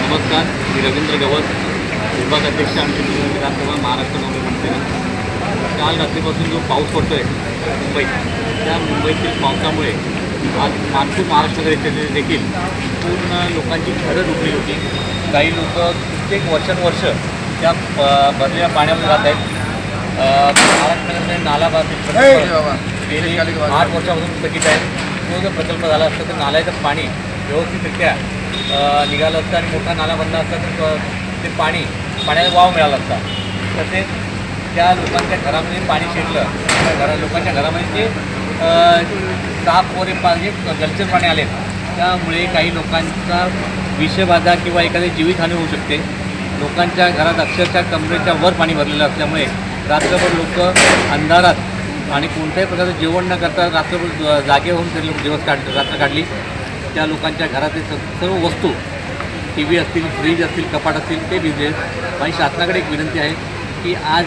नमस्कार, मी रवींद्र गवस, विभागाध्यक्ष आमचे विधानसभा महाराष्ट्र काँग्रेस समितीने. काल रात्रीपासून जो पाऊस पडतो आहे मुंबईत, त्या मुंबईतील पावसामुळे आज मान्सून महाराष्ट्राकडे देखील पूर्ण लोकांची घरं डुबली होती. काही लोक कित्येक वर्षानुवर्ष त्या भरलेल्या पाण्यामध्ये राहत आहेत. महाराष्ट्राकडे नाला गेली 8 वर्षापासून स्थगित आहे. तो जर प्रकल्प झाला असता तर नाल्याचं पाणी व्यवस्थितरित्या निघालं असतं आणि मोठा नाला बनला असता तर ते पाण्याला वाव मिळाला असता. तसेच त्या लोकांच्या घरामध्ये पाणी शिरलं, त्या लोकांच्या घरामध्ये ते साप वगैरे पाणी जलचर पाणी आले, त्यामुळे काही लोकांचा विषबाधा किंवा एखादी जीवितहानी होऊ शकते. लोकांच्या घरात अक्षरशः कमरेच्या वर पाणी भरलेलं असल्यामुळे रात्रभर लोक अंधारात आणि कोणत्याही प्रकारचं जेवण न करता रात्रभर जागे होऊन ते लोक रात्र काढली. त्या लोकांच्या घरातील सर्व वस्तू, टी व्ही असतील, फ्रीज असतील, कपाट असतील, ते भिजले. आणि शासनाकडे एक विनंती आहे की आज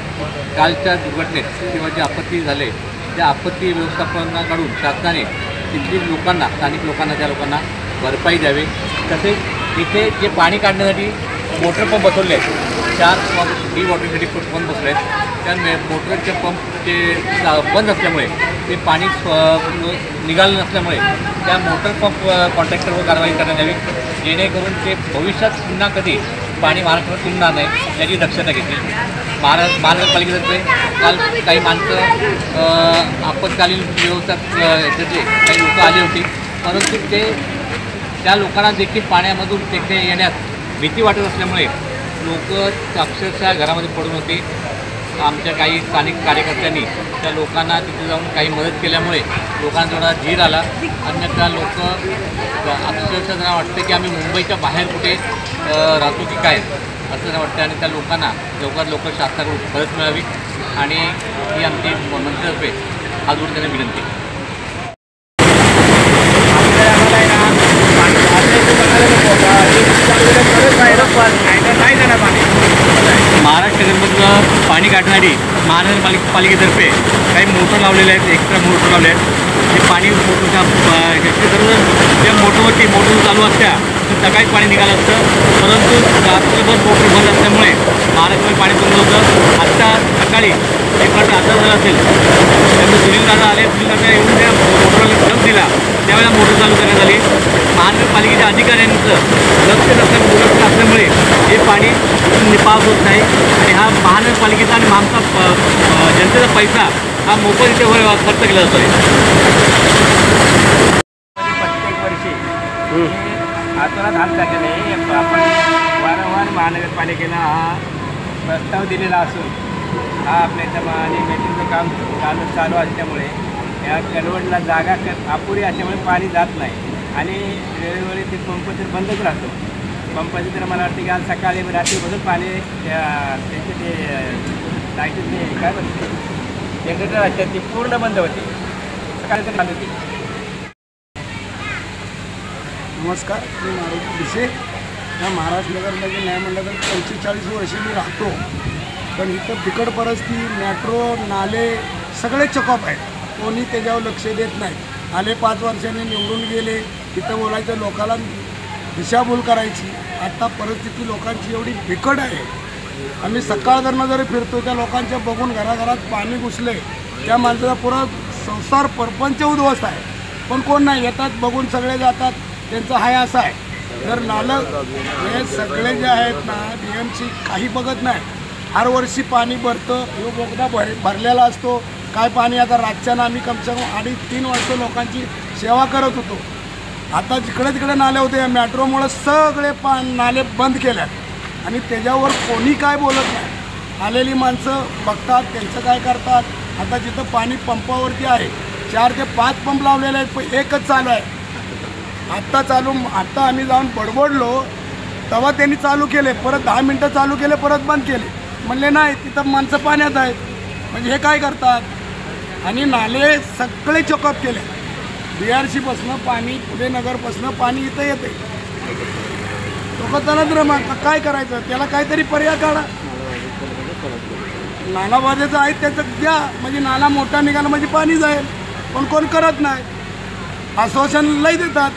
कालच्या दुर्घटनेत किंवा जे आपत्ती झाले त्या आपत्ती व्यवस्थापनाकडून शासनाने तिथली लोकांना, स्थानिक लोकांना, त्या लोकांना भरपाई द्यावी. तसेच इथे जे पाणी काढण्यासाठी मोटर पंप बसवले आहेत, 4 डी वॉटरसाठी पंप बसले आहेत, त्या मोटरचे पंप ते बंद असल्यामुळे ते पाणी निघालं नसल्यामुळे त्या मोटर पंप कॉन्ट्रॅक्टरवर कारवाई करण्यात यावी, जेणेकरून ते भविष्यात पुन्हा कधी पाणी महाराष्ट्रात तुंबणार नाही याची दक्षता घेतली. महानगरपालिकेतर्फे काल काही माणसं आपत्कालीन व्यवस्था याच्यातले काही लोक आली होती, परंतु ते त्या लोकांना देखील पाण्यामधून तिथे येण्यास भीती वाटत असल्यामुळे लोक अक्षरशः घरामध्ये पडून होती. आमच्या काही स्थानिक कार्यकर्त्यांनी त्या लोकांना तिथे जाऊन काही मदत केल्यामुळे लोकांना थोडा धीर आला. अन्यथा लोक अक्षरशः त्यांना वाटतं की आम्ही मुंबईच्या बाहेर कुठे राहतो की काय, असं त्यांना वाटतं. आणि त्या लोकांना लवकरात लवकर शासनाकडून मदत मिळावी आणि ही आमची मंत्र्यातर्फे हात जोडून त्यांना विनंती. महाराष्ट्रामधलं पाणी काढण्यासाठी महानगरपालिकेतर्फे काही मोटर लावलेले आहेत, एक्स्ट्रा मोटर लावले आहेत. ते पाणी मोटरच्या त्या मोटरवरती मोटर चालू असत्या तर सकाळी पाणी निघालं असतं, परंतु रात्रभर मोटर बंद असल्यामुळे महाराष्ट्रामध्ये पाणी तुंबलं होतं. आत्ता सकाळी एक वाजता आता झाला असेल, त्यामुळे सुनील दादा आले, सुनील दादा येऊन त्या मोटरला डब दिला, त्यावेळेला मोटर चालू करण्यात आली. महानगरपालिकेच्या अधिकाऱ्यांचं लक्ष असल्यामुळे हे पाणी निपास होत नाही आणि हा महानगरपालिकेचा आणि आमचा जनतेचा पैसा हा मोफतरित्या खर्च केला जातो आहे. प्रत्येक वर्षी आतोनात हात टाकले आपण वारंवार महानगरपालिकेला हा प्रस्ताव दिलेला असून हा आपल्या इथं आणि मेट्रोचं काम चालू असल्यामुळे या कलवडला जागा अपुरी असल्यामुळे पाणी जात नाही आणि वेळोवेळी ते पंप तर बंदच राहतो. पंपाचे तर मला वाटतं की आज सकाळी रात्रीपासून पाणी त्यांचे ते लाईटीचे काय म्हणते जनरेटर असतात ती पूर्ण बंद होती, सकाळी तर चालू होती. नमस्कार, मी मारुती भिसे. या महाराष्ट्रनगरमध्ये नाही म्हटलं तर 45 वर्षे मी राहतो, पण इथं बिकट परिस्थिती, मेट्रो, नाले सगळे चॉकअप आहेत. कोणी त्याच्यावर लक्ष देत नाही. आले 5 वर्षांनी निवडून गेले, तिथं बोलायचं लोकांना दिशाभूल करायची. आता परिस्थिती लोकांची एवढी बिकट आहे. आम्ही सकाळधरनं जरी फिरतो त्या लोकांच्या बघून घराघरात पाणी घुसले, त्या माणसाचा पुरा संसार परपंच उद्ध्वस्त आहे. पण कोण नाही, येतात बघून सगळे जातात, त्यांचं हाय असं आहे. जर नालं हे सगळे जे आहेत ना BMC काही बघत नाही. हर वर्षी पाणी भरतं, हे बोगदा भरलेला असतो, काय पाणी आता रातच्यानं आम्ही कमसे कम 2.5-3 वर्ष लोकांची सेवा करत होतो. आता जिकडे तिकडे नाले होते या मेट्रोमुळं सगळे नाले बंद केल्यात आणि त्याच्यावर कोणी काय बोलत नाही. आलेली माणसं बघतात त्यांचं काय करतात. आता जिथं पाणी पंपावरती आहे 4 ते 5 पंप लावलेले आहेत पण एकच चालू आहे. आत्ता आम्ही जाऊन बडबडलो तेव्हा त्यांनी चालू केले, परत 10 मिनटं चालू केले, परत बंद केले. म्हणले नाही तिथं माणसं पाण्यात आहेत. म्हणजे हे काय करतात. आणि नाले सगळे चॉकअप केले. BRCपासनं पाणी पुढे नगरपासनं पाणी इथं येते. लोक त्याला काय करायचं, त्याला काहीतरी पर्याय काढा. नाला बाधेचं आहे त्याचं द्या, म्हणजे नाला मोठा निघाला म्हणजे पाणी जाईल. पण कोण करत नाही. आश्वासन लई देतात,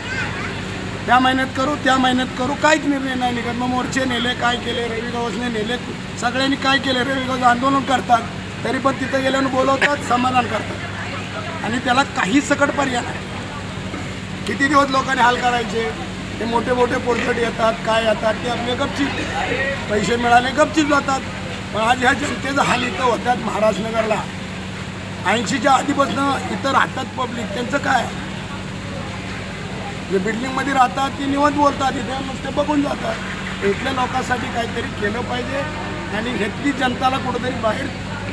त्या महिन्यात करू त्या महिन्यात करू, काहीच निर्णय नाही निघत. मग मोर्चे नेले, काय केले, रवी गवसने नेले, सगळ्यांनी काय केले, रवी गवस आंदोलन करतात तरी पण तिथं गेल्यानं बोलवतात, समाधान करतात आणि त्याला काही सकट पर्याय नाही. किती दिवस लोकांनी हाल करायचे. ते मोठे मोठे पोरसट येतात, काय येतात, ते आपले गपचीप पैसे मिळाले गपचीप जातात. पण आज ह्या जनतेचा हाल इथं होतात. महाराजनगरला 80च्या आधीपासून इथं राहतात पब्लिक. त्यांचं काय, जे बिल्डिंगमध्ये राहतात ते निवांत बोलतात, इथे नुसते बघून जातात. इथल्या लोकांसाठी काहीतरी केलं पाहिजे आणि घेतली जनताला कुठंतरी बाहेर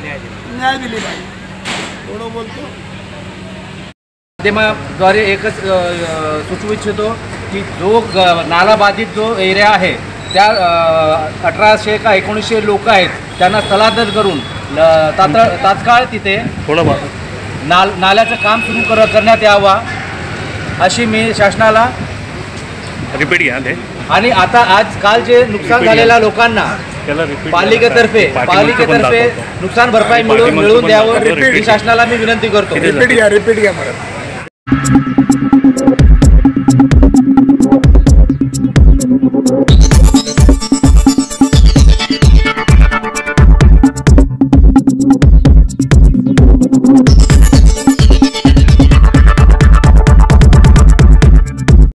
न्याय दिली पाहिजे. एवढं बोलतो. माध्यमाद्वारे एकच सुचवू इच्छितो की जो नाला बाधित जो एरिया आहे त्या 1800 का 1900 लोक आहेत त्यांना स्थलांतर करून तात्काळ तिथे नाल्याचं काम सुरू करण्यात यावा अशी मी शासनाला रिपीट घ्या. आणि आता काल जे नुकसान झालेल्या लोकांना पालिकेतर्फे नुकसान भरपाई मिळवून द्यावं ही शासनाला मी विनंती करतो. रिपीट घ्या परत.